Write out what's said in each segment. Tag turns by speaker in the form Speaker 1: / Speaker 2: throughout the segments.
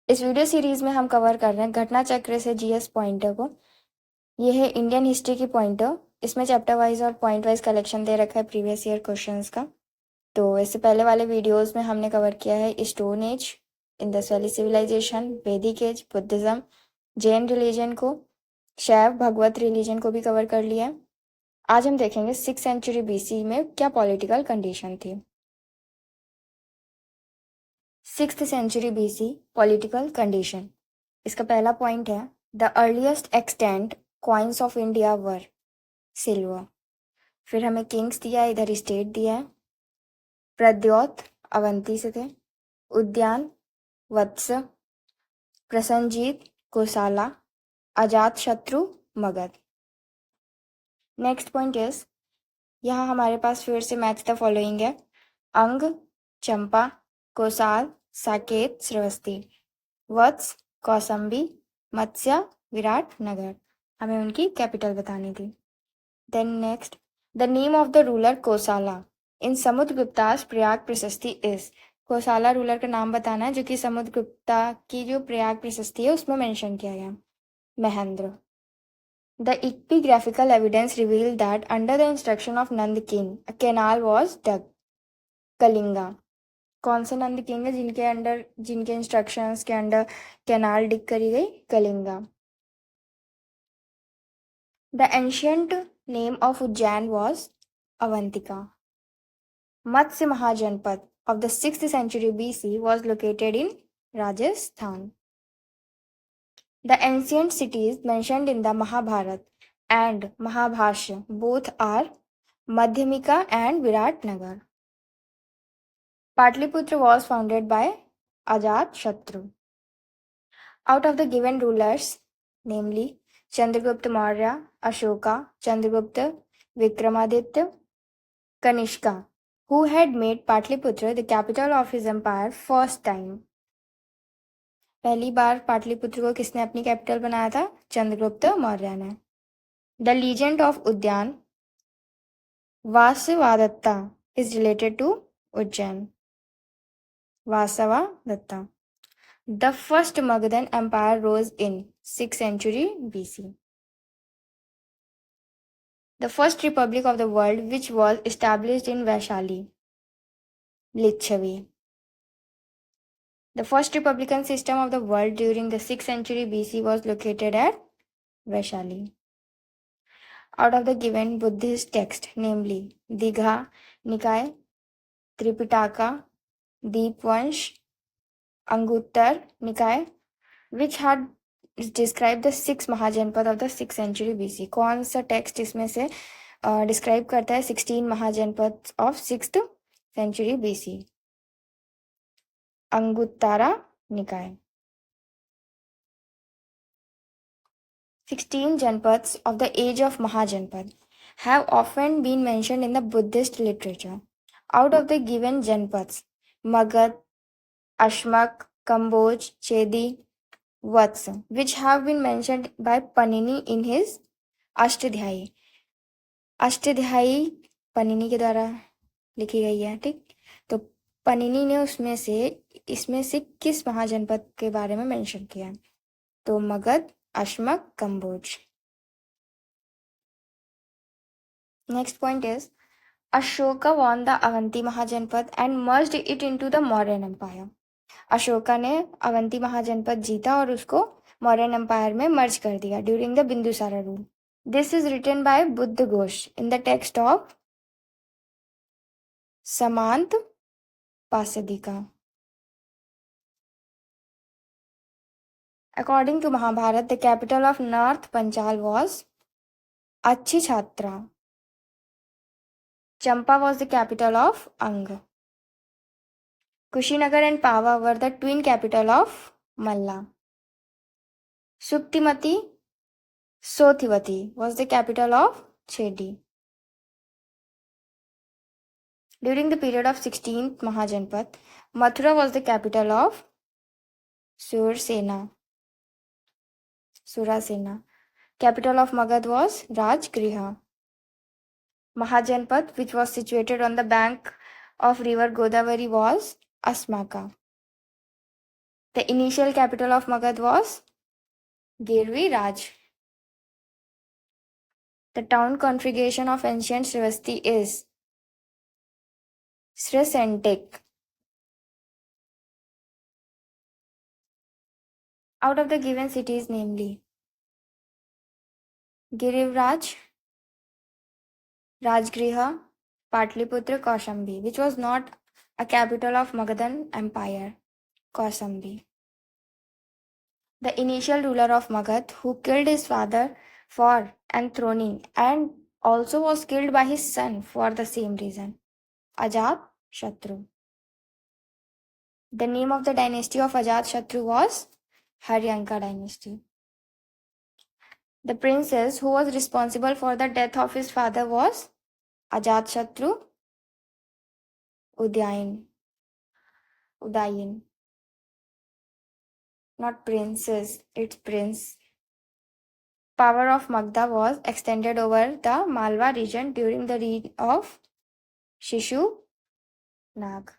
Speaker 1: इस video series में हम कवर कर रहे हैं घटना चक्र से जीएस पॉइंटर को। ये है इंडियन हिस्ट्री की पॉइंटर। इसमें चैप्टर वाइज और पॉइंट वाइज कलेक्शन दे रखा है प्रीवियस ईयर क्वेश्चंस का। तो इससे पहले वाले वीडियोस में हमने कवर किया है stone age, Indus valley civilisation, Vedic age, Buddhism, Jain religion को, शैव भगवत रिलीजन को भी कवर कर लिया है। आज हम देखेंगे 6th सेंचुरी बीसी में क्या पॉलिटिकल कंडीशन थी। 6th century BC political condition. इसका पहला पॉइंट है the earliest extent coins of India were silver. फिर हमें किंग्स दिया है, इधर स्टेट दिया है। प्रद्योत अवंती से थे, उद्यान वत्स, प्रसन्नजीत कोसाला, अजात शत्रु मगध। नेक्स्ट पॉइंट इज, यहाँ हमारे पास फिर से मैच द फॉलोइंग है। अंग चंपा, कोसाल, साकेत, श्रवस्ती, वत्स कौसंबी, मत्स्य विराट नगर। हमें उनकी कैपिटल बतानी थी। Then next, the name of the ruler Kosala in Samudragupta's Prayag Prashasti is. कोसाला ruler का नाम बताना है जो कि समुद्रगुप्ता की जो प्रयाग प्रशस्ति है उसमें मेंशन किया गया। Mahendra. The epigraphical evidence revealed that under the instruction of Nand King, a canal was dug. Kalinga. कौन से नंद किंग है जिनके इंस्ट्रक्शंस के अंडर कैनाल डिग करी गई? Kalinga. The ancient name of Ujjain was Avantika. Matsya Mahajanapada of the 6th century BC was located in Rajasthan. The ancient cities mentioned in the Mahabharata and Mahabhashya both are Madhyamika and Viratnagar. Patliputra was founded by Ajat Shatru. Out of the given rulers, namely Chandragupta Maurya, Ashoka, Chandragupta, Vikramaditya, Kanishka, who had made Patliputra the capital of his empire first time. पहली बार पाटलिपुत्र को किसने अपनी capital बनाया था? चंद्रगुप्त मौर्य ने। The legend of Udyan Vasavadatta is related to Ujjain. Vasavadatta. The first Magadhan empire rose in 6th century BC. The first republic of the world which was established in Vaishali. Lichavi. The first republican system of the world during the 6th century BC was located at Vaishali. Out of the given Buddhist text, namely Digha Nikaya, Tripitaka, Deepvansh, Anguttar Nikaya, which had described the 6 महाजनपद of the 6th century BC. कौन सा text इसमें से describe करता है 16 महाजनपद of 6th century BC? अंगुत्तारा निकाय। 16 janpads of the age of Mahajanpad have often been mentioned in the Buddhist literature. Out of the given janpads, Magad, Ashmak, Kamboj, Chedi, Vats, which have been mentioned by Panini in his Ashtadhyayi. Ashtadhyayi Panini के द्वारा लिखी गई है, ठीक। तो पनिनी ने इसमें से किस महाजनपद के बारे में मेंशन किया? तो Magadh, Ashmak, Kamboj. Next point is, Ashoka won the Avanti Mahajanapada and merged it into the Mauryan empire. Ashoka ने अवंती महाजनपद जीता और उसको मौर्यन एम्पायर में मर्ज कर दिया during the Bindusara rule. This is written by Buddha Ghosh in the text of Samant Pasadika. According to Mahabharata, the capital of North Panchal was Achhichhatra. Champa was the capital of Ang. Kushinagar and Pava were the twin capital of Malla. Suptimati Sothivati was the capital of Chedi. During the period of 16th Mahajanpad, Mathura was the capital of Surasena. Capital of Magad was Rajgriha. Mahajanpad, which was situated on the bank of river Godavari, was Asmaka. The initial capital of Magad was Girvi Raj. The town configuration of ancient Srivasti is Srisentek. Out of the given cities, namely Girivraj, Rajgriha, Patliputra, Kaushambi, which was not a capital of Magadhan Empire, Kaushambi. The initial ruler of Magad, who killed his father for enthroning and also was killed by his son for the same reason, Ajat Shatru. The name of the dynasty of Ajat Shatru was Haryanka dynasty. The princess who was responsible for the death of his father was Ajat Shatru Udayin. Not princess, it's prince. Power of Magda was extended over the Malwa region during the reign of Shishu Nag.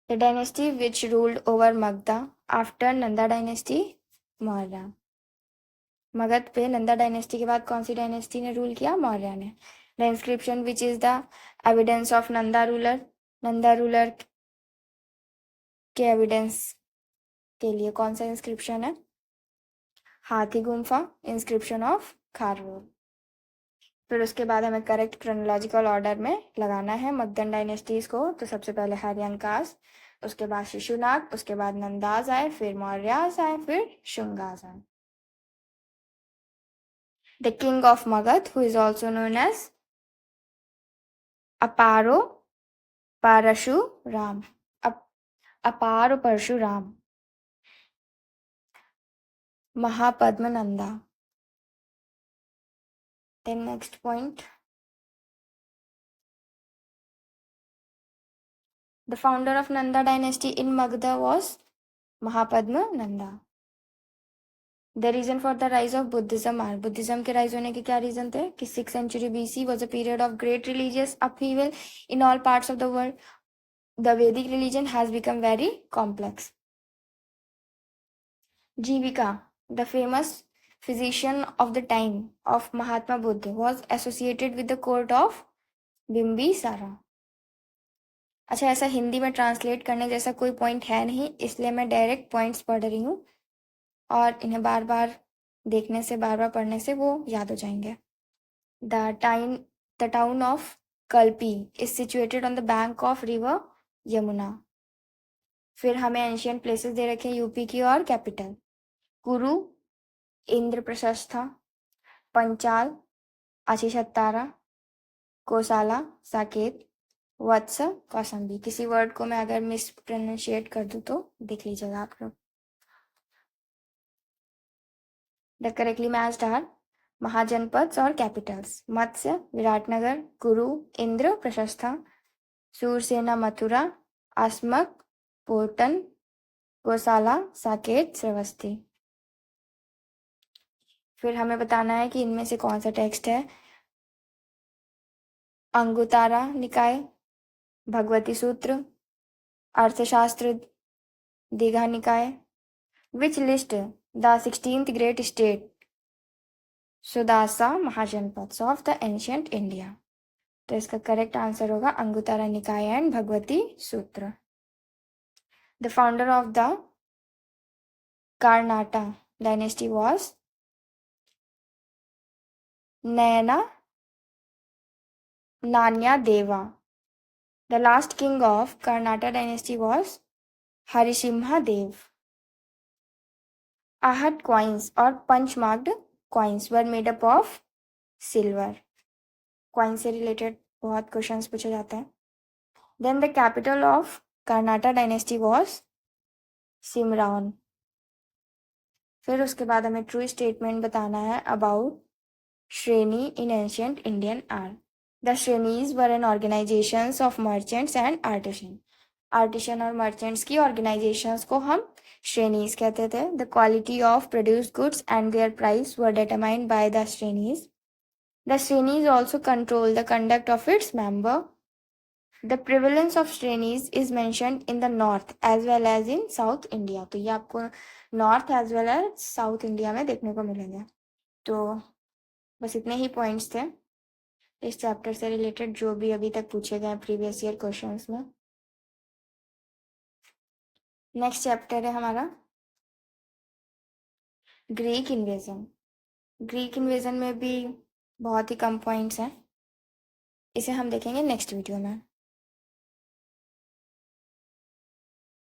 Speaker 1: The dynasty which ruled over Magda after Nanda dynasty, Maurya. Magadh पे Nanda dynasty के बाद कौन सी dynasty ने rule किया? मौर्य ने. The inscription which is the evidence of Nanda ruler के evidence के लिए कौन सा इंस्क्रिप्शन है? हाथी गुम्फा, इंस्क्रिप्शन ऑफ खारवेल. फिर उसके बाद हमें करेक्ट क्रोनोलॉजिकल ऑर्डर में लगाना है मगधन डायनेस्टीज को. तो सबसे पहले हरियंकास, उसके बाद शिशुनाग, उसके बाद नंदाज आए, फिर मौर्यास आए, फिर शुंगास आए. The king of Magad, who is also known as Aparo Parashuram. Aparo Parashuram. Mahapadmananda. Then next point. The founder of Nanda dynasty in Magadha was Mahapadmananda. The reason for the rise of Buddhism are, Buddhism के rise होने के क्या reason थे? कि 6th century BC was a period of great religious upheaval in all parts of the world. The Vedic religion has become very complex. Jivika, the famous physician of the time of Mahatma Buddha, was associated with the court of Bimbisara. अच्छा, ऐसा हिंदी में translate करने जैसा कोई point है नहीं, इसलिए मैं डायरेक्ट पॉइंट्स पढ़ रही हूँ और इन्हें बार बार देखने से, बार बार पढ़ने से वो याद हो जाएंगे. The town of Kalpi is situated on the bank of river Yamuna. फिर हमें एंशियंट प्लेसेस दे रखे हैं यूपी की और कैपिटल. कुरु, इंद्रप्रशस्था, पंचाल, अचिशत्तारा, कोसाला, साकेत, वत्स, कौसंबी. किसी वर्ड को मैं अगर मिस प्रोनाउंशिएट कर दूं तो देख लीजिएगा आप लोग. The correctly matched are Mahajanapadas और कैपिटल्स. मत्स्य विराटनगर, कुरु इंद्र प्रशस्था, सूरसेना मथुरा, अस्मक पोर्टन, गोसाला साकेत श्रावस्ती. फिर हमें बताना है कि इनमें से कौन सा टेक्स्ट है. अंगुतारा निकाय, भगवती सूत्र, Arthashastra Digha Nikaya. Which list the 16th great state Sudasa Mahajanapada of the ancient India. तो इसका करेक्ट आंसर होगा अंगुतारा निकाय एंड भगवती सूत्र. The founder of the Karnata dynasty was Nanya Deva. The last king of Karnata dynasty was Harisimha Dev. Ahad coins or punch marked coins were made up of silver. Coin से related बहुत questions पूछे जाते हैं. Then the capital of Karnata dynasty was Simran. फिर उसके बाद हमें true statement बताना है about shreni in ancient Indian art. The shrenis were an organisations of merchants and artisan. Artisan और मर्चेंट्स की ऑर्गेनाइजेशंस को हम श्रेणीज कहते थे. The quality of produced goods and their price were determined by the shrenis. The Shrenis also control the conduct of its member. The prevalence of shrenis is mentioned in the north as well as in south India. तो ये आपको north as well as south India में देखने को मिलेंगे। तो बस इतने ही पॉइंट्स थे इस चैप्टर से रिलेटेड जो भी अभी तक पूछे गए प्रीवियस ईयर क्वेश्चंस में। नेक्स्ट चैप्टर है हमारा ग्रीक इन्वेजन। ग्रीक इन्वेजन में भी बहुत ही कम पॉइंट्स हैं, इसे हम देखेंगे नेक्स्ट वीडियो में।